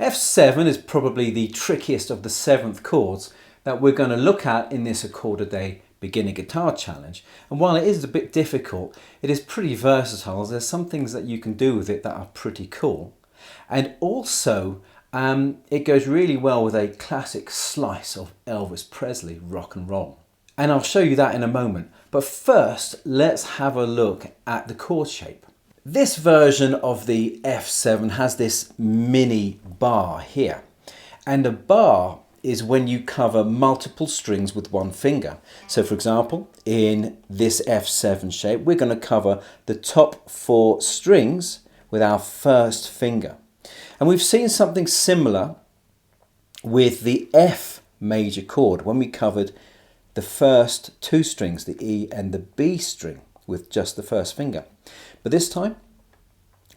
F7 is probably the trickiest of the 7th chords that we're going to look at in this A Chord a Day beginner guitar challenge. And while it is a bit difficult, it is pretty versatile. There's some things that you can do with it that are pretty cool. And also, it goes really well with a classic slice of Elvis Presley rock and roll. And I'll show you that in a moment. But first, let's have a look at the chord shape. This version of the F7 has this mini bar here. And a bar is when you cover multiple strings with one finger. So for example, in this F7 shape, we're going to cover the top 4 strings with our first finger. And we've seen something similar with the F major chord when we covered the first 2 strings, the E and the B string, with just the first finger. But this time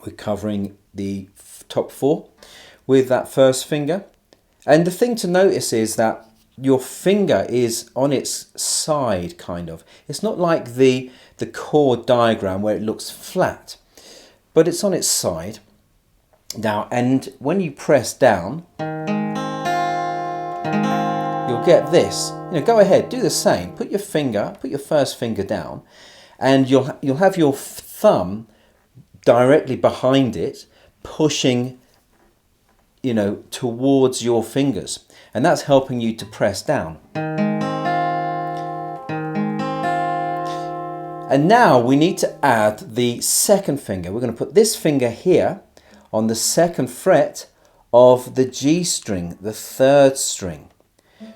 we're covering the top 4 with that first finger. And the thing to notice is that your finger is on its side, kind of. It's not like the chord diagram where it looks flat, but it's on its side. Now, and when you press down, you'll get this. You know, go ahead, do the same. Put your first finger down, and you'll have your thumb directly behind it, pushing, you know, towards your fingers, and that's helping you to press down. And now we need to add the second finger. We're going to put this finger here on the 2nd fret of the G string, the 3rd string.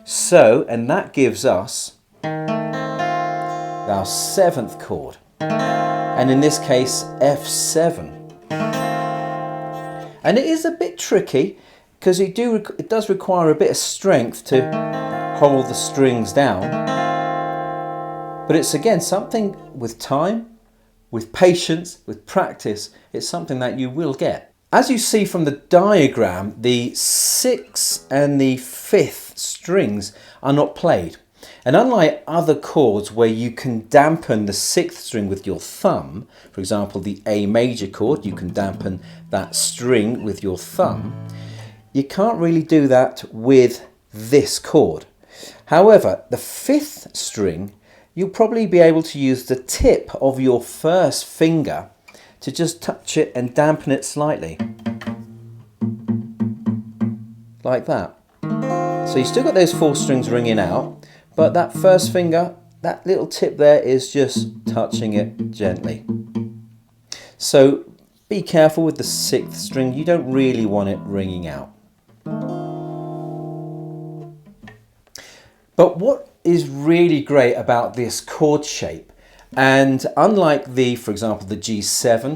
So, and that gives us our 7th chord, and in this case F7. And it is a bit tricky because it does require a bit of strength to hold the strings down, but it's again something with time, with patience, with practice, it's something that you will get. As you see from the diagram, the 6th and the 5th strings are not played. And unlike other chords where you can dampen the 6th string with your thumb, for example the A major chord, you can dampen that string with your thumb, you can't really do that with this chord. However, the 5th string, you'll probably be able to use the tip of your first finger to just touch it and dampen it slightly, like that. So you still got those 4 strings ringing out, but that first finger, that little tip there is just touching it gently. So be careful with the 6th string, you don't really want it ringing out. But what is really great about this chord shape, and unlike for example, the G7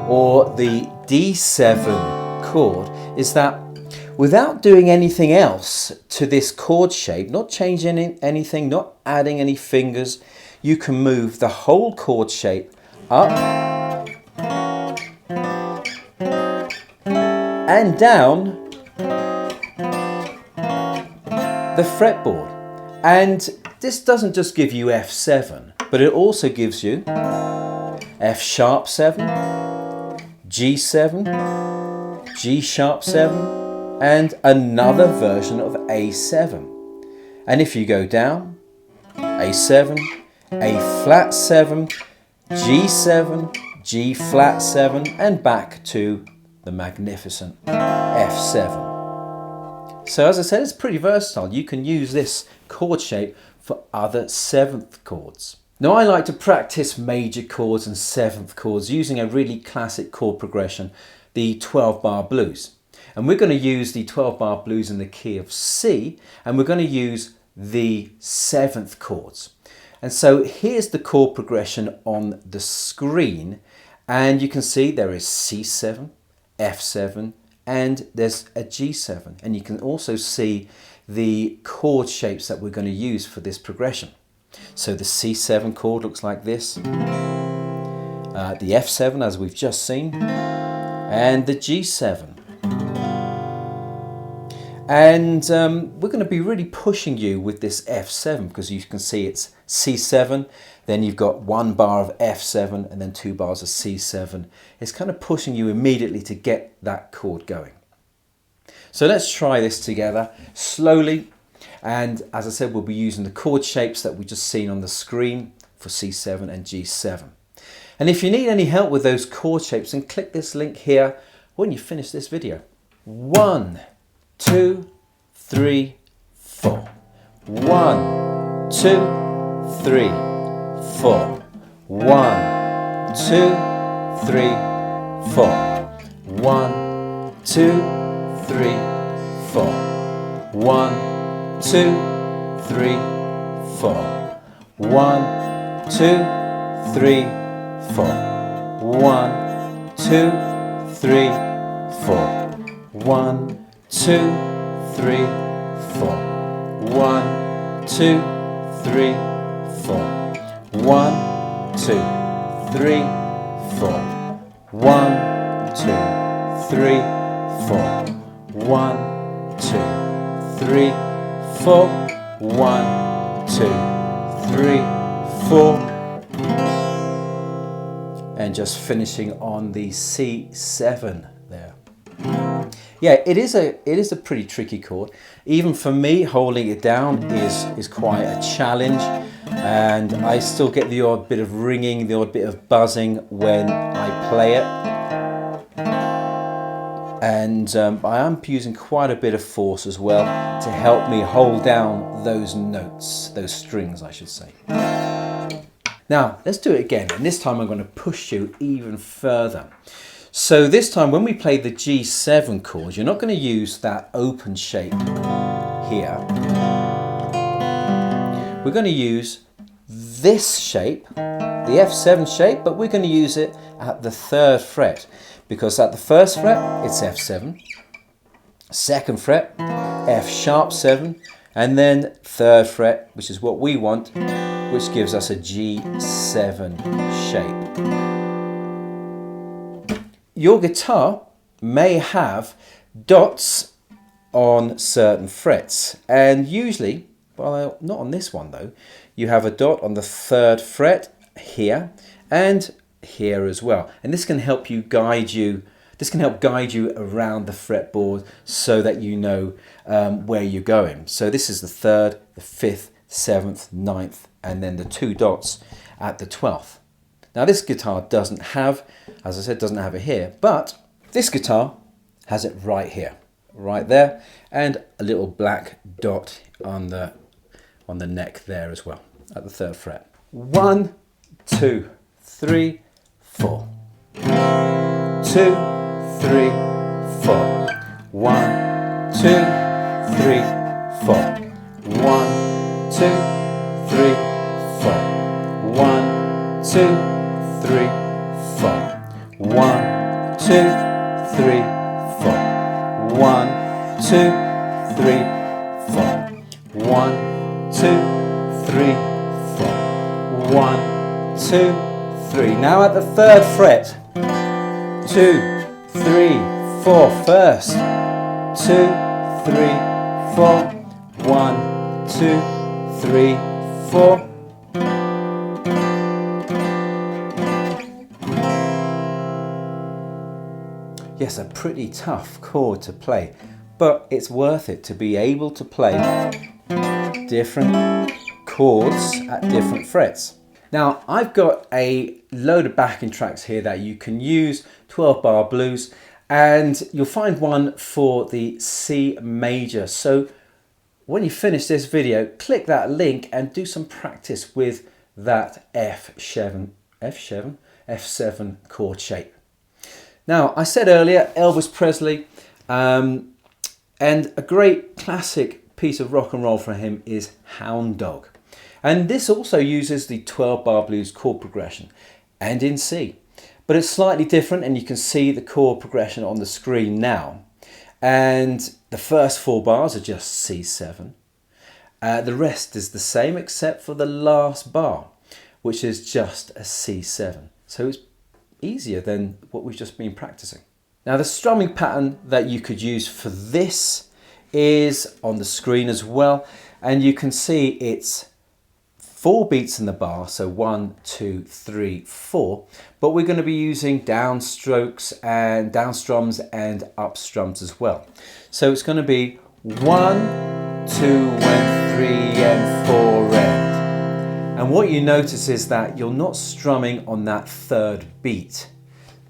or the D7 chord, is that without doing anything else to this chord shape, not changing anything, not adding any fingers, you can move the whole chord shape up and down the fretboard. And this doesn't just give you F7, but it also gives you F sharp 7, G7, G sharp 7, and another version of A7. And if you go down, A7, A flat 7, G7, G flat 7, and back to the magnificent F7. So as I said, it's pretty versatile. You can use this chord shape for other 7th chords. Now I like to practice major chords and 7th chords using a really classic chord progression, the 12-bar blues. And we're going to use the 12-bar blues in the key of C, and we're going to use the 7th chords. And so here's the chord progression on the screen, and you can see there is C7, F7, and there's a G7. And you can also see the chord shapes that we're going to use for this progression. So the C7 chord looks like this, the F7 as we've just seen, and the G7. And we're going to be really pushing you with this F7 because you can see it's C7, then you've got 1 bar of F7 and then 2 bars of C7. It's kind of pushing you immediately to get that chord going. So let's try this together slowly. And as I said, we'll be using the chord shapes that we just seen on the screen for C7 and G7. And if you need any help with those chord shapes, then click this link here when you finish this video. 1, 2, 3, 4. 1, 2, 3, 4. 1, 2, 3, 4. 1, 2, 3, 4. 1, 2, 3, 4. 1, 2, 3, 4. 1, 2, 3, 4. 1, 2, 3, 4. 1, 2, 3, 4. 1, 2, 3, 4. 1, 2, 3, 4. 1, 2, 3, 4. 1, 2, 3, 4. And just finishing on the C7 there. Yeah, it is a pretty tricky chord. Even for me, holding it down is quite a challenge, and I still get the odd bit of ringing, the odd bit of buzzing when I play it. And I am using quite a bit of force as well to help me hold down those notes, those strings I should say. Now let's do it again, and this time I'm going to push you even further. So this time when we play the G7 chord, you're not going to use that open shape here. We're going to use this shape, the F7 shape, but we're going to use it at the 3rd fret, because at the 1st fret it's F7, 2nd fret F sharp 7, and then 3rd fret, which is what we want, which gives us a G7 shape. Your guitar may have dots on certain frets, and usually, well, not on this one though, you have a dot on the 3rd fret here and here as well, and this can help you guide you. This can help guide you around the fretboard so that you know where you're going. So this is the 3rd, the 5th, 7th, 9th, and then the 2 dots at the 12th. Now this guitar doesn't have, as I said, doesn't have it here, but this guitar has it right here, right there, and a little black dot on the neck there as well, at the 3rd fret. 1, 2, 3, 4. 2, 3, 4. 1, 2, 3, 4. 1, 2, 3, 4. 1, 2, 3, 4. 1, 2, 3, 4. 1, 2, 3, 4. 1, 2, 3, 4. 1, 2, 3. Now at the 3rd fret. 2, 3, 4 first. 2, 3, 4. 1, 2, 3, 4. Yes, a pretty tough chord to play, but it's worth it to be able to play different chords at different frets. Now, I've got a load of backing tracks here that you can use, 12 bar blues, and you'll find one for the C major. So when you finish this video, click that link and do some practice with that F7 chord shape. Now, I said earlier, Elvis Presley, and a great classic piece of rock and roll from him is Hound Dog. And this also uses the 12 bar blues chord progression and in C. But it's slightly different, and you can see the chord progression on the screen now. And the first 4 bars are just C7. The rest is the same except for the last bar, which is just a C7. So it's easier than what we've just been practicing. Now the strumming pattern that you could use for this is on the screen as well, and you can see it's 4 beats in the bar, so 1, 2, 3, 4, but we're going to be using downstrokes and down strums and up strums as well. So it's going to be 1, 2 and 3 and 4 and. And what you notice is that you're not strumming on that third beat.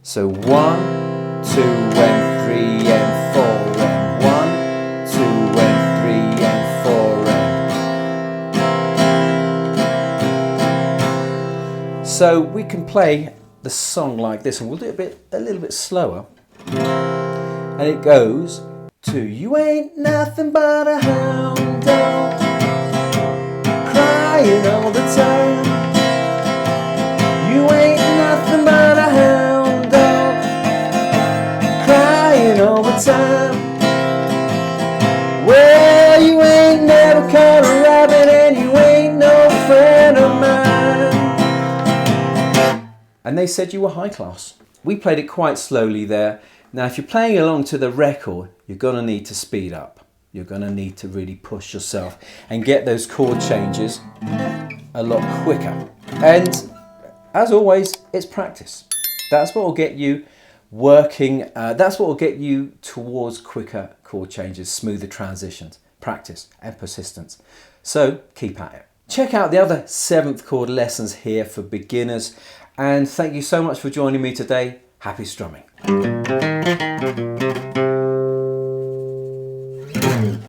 So 1, 2 and 3 and 4 and 1, 2 and 3 and 4 and. So we can play the song like this, and we'll do it a little bit slower. And it goes to you ain't nothing but a hound dog, crying all the time. You ain't nothing but a hound dog, crying all the time. Well, you ain't never caught a rabbit and you ain't no friend of mine. And they said you were high class. We played it quite slowly there. Now, if you're playing along to the record, you're going to need to speed up. You're going to need to really push yourself and get those chord changes a lot quicker. And as always, it's practice. That's what will get you working. That's what will get you towards quicker chord changes, smoother transitions. Practice and persistence. So keep at it. Check out the other 7th chord lessons here for beginners. And thank you so much for joining me today. Happy strumming.